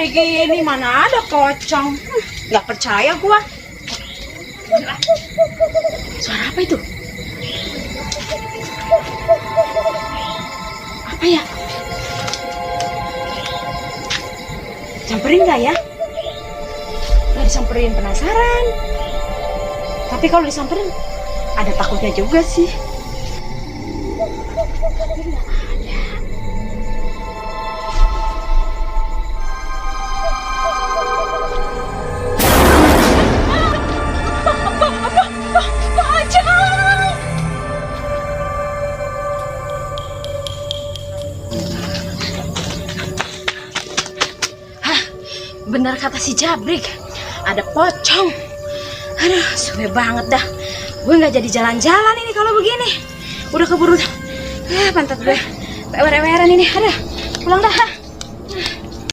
hari gini mana ada pocong. Nggak percaya gua. Suara apa itu? Apa ya? Samperin nggak ya? Nggak disamperin, penasaran. Tapi kalau disamperin, ada takutnya juga sih. Tapi nggak ada. Benar kata si Jabrik, ada pocong. Aduh, suwe banget dah. Gue nggak jadi jalan-jalan ini kalau begini. Udah keburu pantat gue wewer-weweran ini. Aduh, pulang dah.